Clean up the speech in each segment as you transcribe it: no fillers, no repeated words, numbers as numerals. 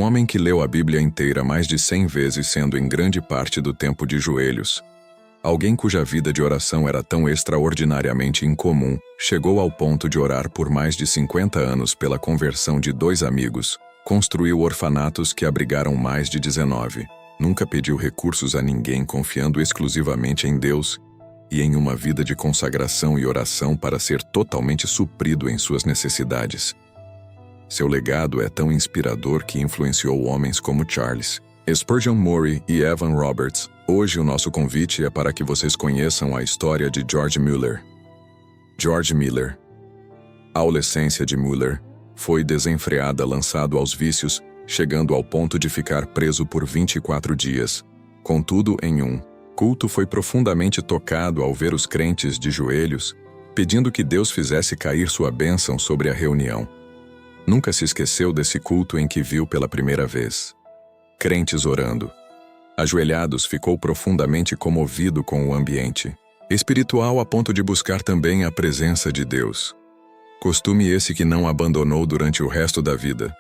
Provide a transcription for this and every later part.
homem que leu a Bíblia inteira mais de 100 vezes, sendo em grande parte do tempo de joelhos. Alguém cuja vida de oração era tão extraordinariamente incomum, chegou ao ponto de orar por mais de 50 anos pela conversão de 2 amigos, construiu orfanatos que abrigaram mais de 19, nunca pediu recursos a ninguém, confiando exclusivamente em Deus e em uma vida de consagração e oração para ser totalmente suprido em suas necessidades. Seu legado é tão inspirador que influenciou homens como Charles Spurgeon Moray e Evan Roberts. Hoje o nosso convite é para que vocês conheçam a história de George Mueller. George Mueller. A adolescência de Mueller foi desenfreada, lançado aos vícios, chegando ao ponto de ficar preso por 24 dias. Contudo, em um culto foi profundamente tocado ao ver os crentes de joelhos, pedindo que Deus fizesse cair sua bênção sobre a reunião. Nunca se esqueceu desse culto em que viu pela primeira vez crentes orando. Ajoelhados, ficou profundamente comovido com o ambiente espiritual a ponto de buscar também a presença de Deus. Costume esse que não abandonou durante o resto da vida.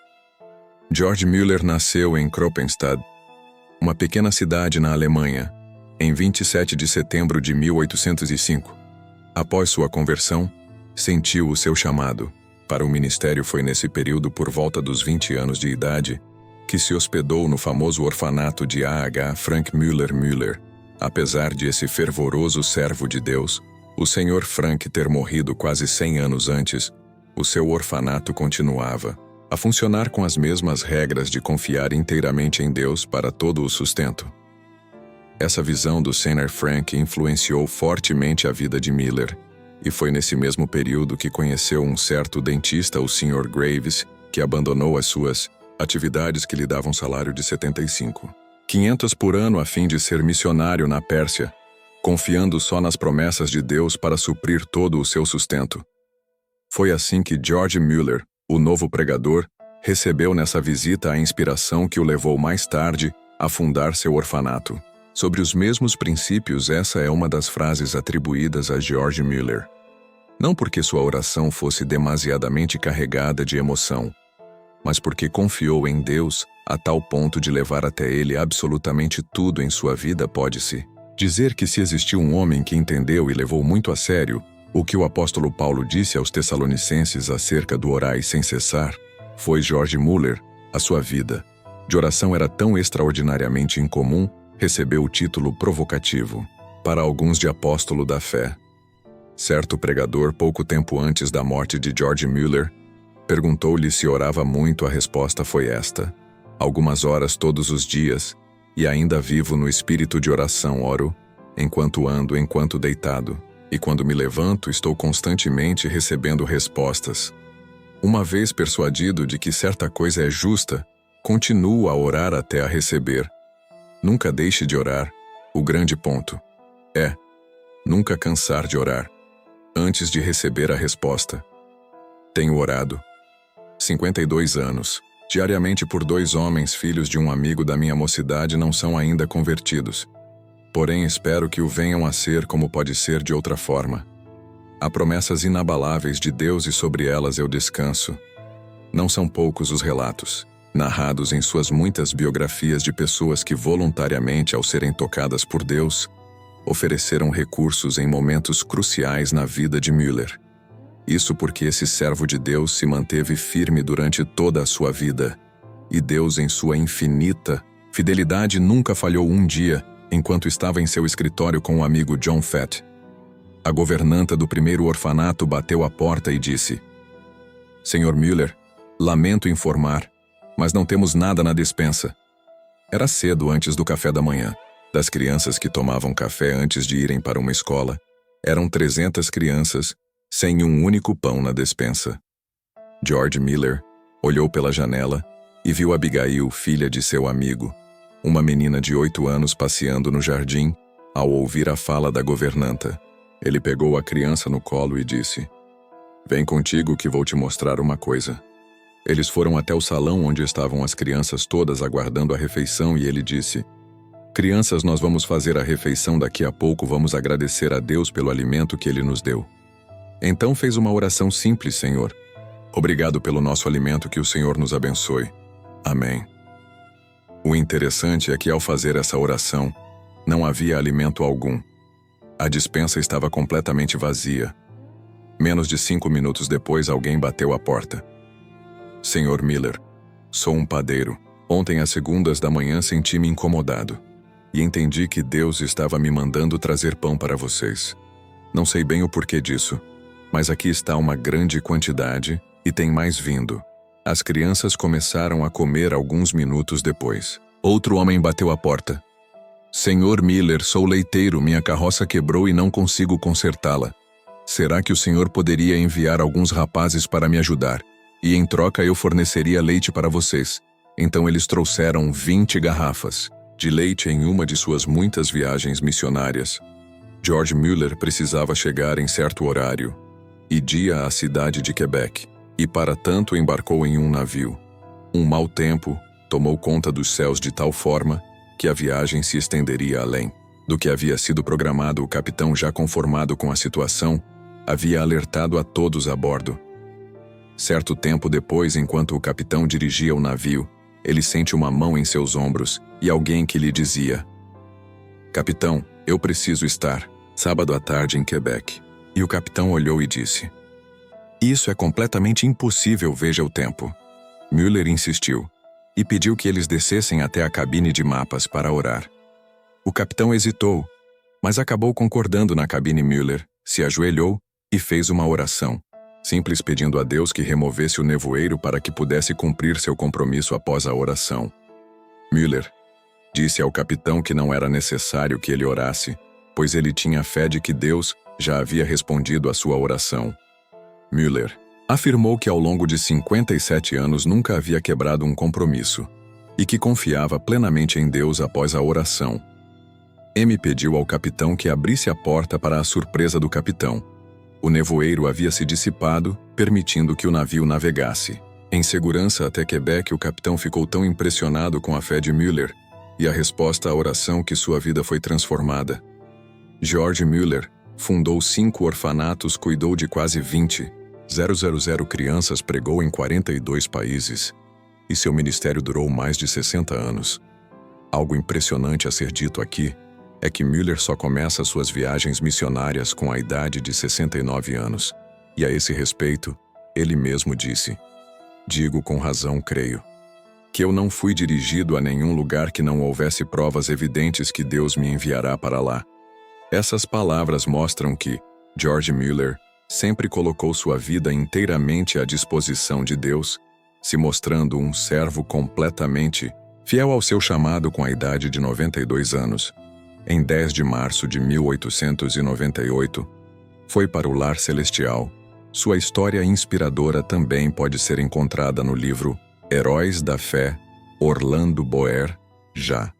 George Mueller nasceu em Kroppenstadt, uma pequena cidade na Alemanha, em 27 de setembro de 1805. Após sua conversão, sentiu o seu chamado para o ministério. Foi nesse período, por volta dos 20 anos de idade, que se hospedou no famoso orfanato de A.H. Frank Mueller. Apesar de esse fervoroso servo de Deus, o Sr. Frank ter morrido quase 100 anos antes, o seu orfanato continuava a funcionar com as mesmas regras de confiar inteiramente em Deus para todo o sustento. Essa visão do Sr. Frank influenciou fortemente a vida de Mueller, e foi nesse mesmo período que conheceu um certo dentista, o Sr. Graves, que abandonou as suas atividades que lhe davam salário de 75,500 por ano a fim de ser missionário na Pérsia, confiando só nas promessas de Deus para suprir todo o seu sustento. Foi assim que George Mueller, o novo pregador, recebeu nessa visita a inspiração que o levou mais tarde a fundar seu orfanato. Sobre os mesmos princípios, essa é uma das frases atribuídas a George Mueller. Não porque sua oração fosse demasiadamente carregada de emoção, mas porque confiou em Deus a tal ponto de levar até ele absolutamente tudo em sua vida. Pode-se dizer que se existiu um homem que entendeu e levou muito a sério o que o apóstolo Paulo disse aos Tessalonicenses acerca do orar sem cessar, foi George Mueller. A sua vida de oração era tão extraordinariamente incomum, recebeu o título provocativo, para alguns, de apóstolo da fé. Certo pregador, pouco tempo antes da morte de George Mueller, perguntou-lhe se orava muito. A resposta foi esta: algumas horas todos os dias, e ainda vivo no espírito de oração. Oro enquanto ando, enquanto deitado, e quando me levanto estou constantemente recebendo respostas. Uma vez persuadido de que certa coisa é justa, continuo a orar até a receber. Nunca deixe de orar. O grande ponto é nunca cansar de orar antes de receber a resposta. Tenho orado 52 anos, diariamente por 2 homens, filhos de um amigo da minha mocidade. Não são ainda convertidos, porém espero que o venham a ser. Como pode ser de outra forma? Há promessas inabaláveis de Deus e sobre elas eu descanso. Não são poucos os relatos narrados em suas muitas biografias de pessoas que voluntariamente, ao serem tocadas por Deus, ofereceram recursos em momentos cruciais na vida de Mueller. Isso porque esse servo de Deus se manteve firme durante toda a sua vida, e Deus, em sua infinita fidelidade, nunca falhou um dia enquanto estava em seu escritório com o amigo John Fett. A governanta do primeiro orfanato bateu à porta e disse: Sr. Mueller, lamento informar, mas não temos nada na despensa. Era cedo, antes do café da manhã. Das crianças que tomavam café antes de irem para uma escola, eram 300 crianças, sem um único pão na despensa. George Mueller olhou pela janela e viu Abigail, filha de seu amigo, uma menina de 8 anos, passeando no jardim. Ao ouvir a fala da governanta, ele pegou a criança no colo e disse: Vem contigo que vou te mostrar uma coisa. Eles foram até o salão onde estavam as crianças todas aguardando a refeição e ele disse: Crianças, nós vamos fazer a refeição daqui a pouco, vamos agradecer a Deus pelo alimento que Ele nos deu. Então fez uma oração simples: Senhor, obrigado pelo nosso alimento, que o Senhor nos abençoe. Amém. O interessante é que ao fazer essa oração, não havia alimento algum. A despensa estava completamente vazia. Menos de 5 minutos depois, alguém bateu à porta. Senhor Miller, sou um padeiro. Ontem às segundas da manhã senti-me incomodado e entendi que Deus estava me mandando trazer pão para vocês. Não sei bem o porquê disso, mas aqui está uma grande quantidade e tem mais vindo. As crianças começaram a comer alguns minutos depois. Outro homem bateu à porta. Senhor Miller, sou leiteiro, minha carroça quebrou e não consigo consertá-la. Será que o senhor poderia enviar alguns rapazes para me ajudar? E em troca eu forneceria leite para vocês. Então eles trouxeram 20 garrafas de leite em uma de suas muitas viagens missionárias. George Mueller precisava chegar em certo horário e dia à cidade de Quebec, e para tanto embarcou em um navio. Um mau tempo tomou conta dos céus de tal forma que a viagem se estenderia além do que havia sido programado. O capitão, já conformado com a situação, havia alertado a todos a bordo. Certo tempo depois, enquanto o capitão dirigia o navio, ele sente uma mão em seus ombros e alguém que lhe dizia: Capitão, eu preciso estar sábado à tarde em Quebec. E o capitão olhou e disse: Isso é completamente impossível, veja o tempo. Mueller insistiu e pediu que eles descessem até a cabine de mapas para orar. O capitão hesitou, mas acabou concordando na cabine. Mueller se ajoelhou e fez uma oração, simples, pedindo a Deus que removesse o nevoeiro para que pudesse cumprir seu compromisso. Após a oração, Mueller disse ao capitão que não era necessário que ele orasse, pois ele tinha fé de que Deus já havia respondido à sua oração. Mueller afirmou que ao longo de 57 anos nunca havia quebrado um compromisso e que confiava plenamente em Deus. Após a oração, M pediu ao capitão que abrisse a porta. Para a surpresa do capitão, o nevoeiro havia se dissipado, permitindo que o navio navegasse em segurança até Quebec. O capitão ficou tão impressionado com a fé de Mueller e a resposta à oração que sua vida foi transformada. George Mueller fundou 5 orfanatos, cuidou de quase 20,000 crianças, pregou em 42 países e seu ministério durou mais de 60 anos. Algo impressionante a ser dito aqui é que Mueller só começa suas viagens missionárias com a idade de 69 anos. E a esse respeito, ele mesmo disse: Digo com razão, creio, que eu não fui dirigido a nenhum lugar que não houvesse provas evidentes que Deus me enviará para lá. Essas palavras mostram que George Mueller sempre colocou sua vida inteiramente à disposição de Deus, se mostrando um servo completamente fiel ao seu chamado. Com a idade de 92 anos, em 10 de março de 1898, foi para o lar celestial. Sua história inspiradora também pode ser encontrada no livro Heróis da Fé, Orlando Boer, já.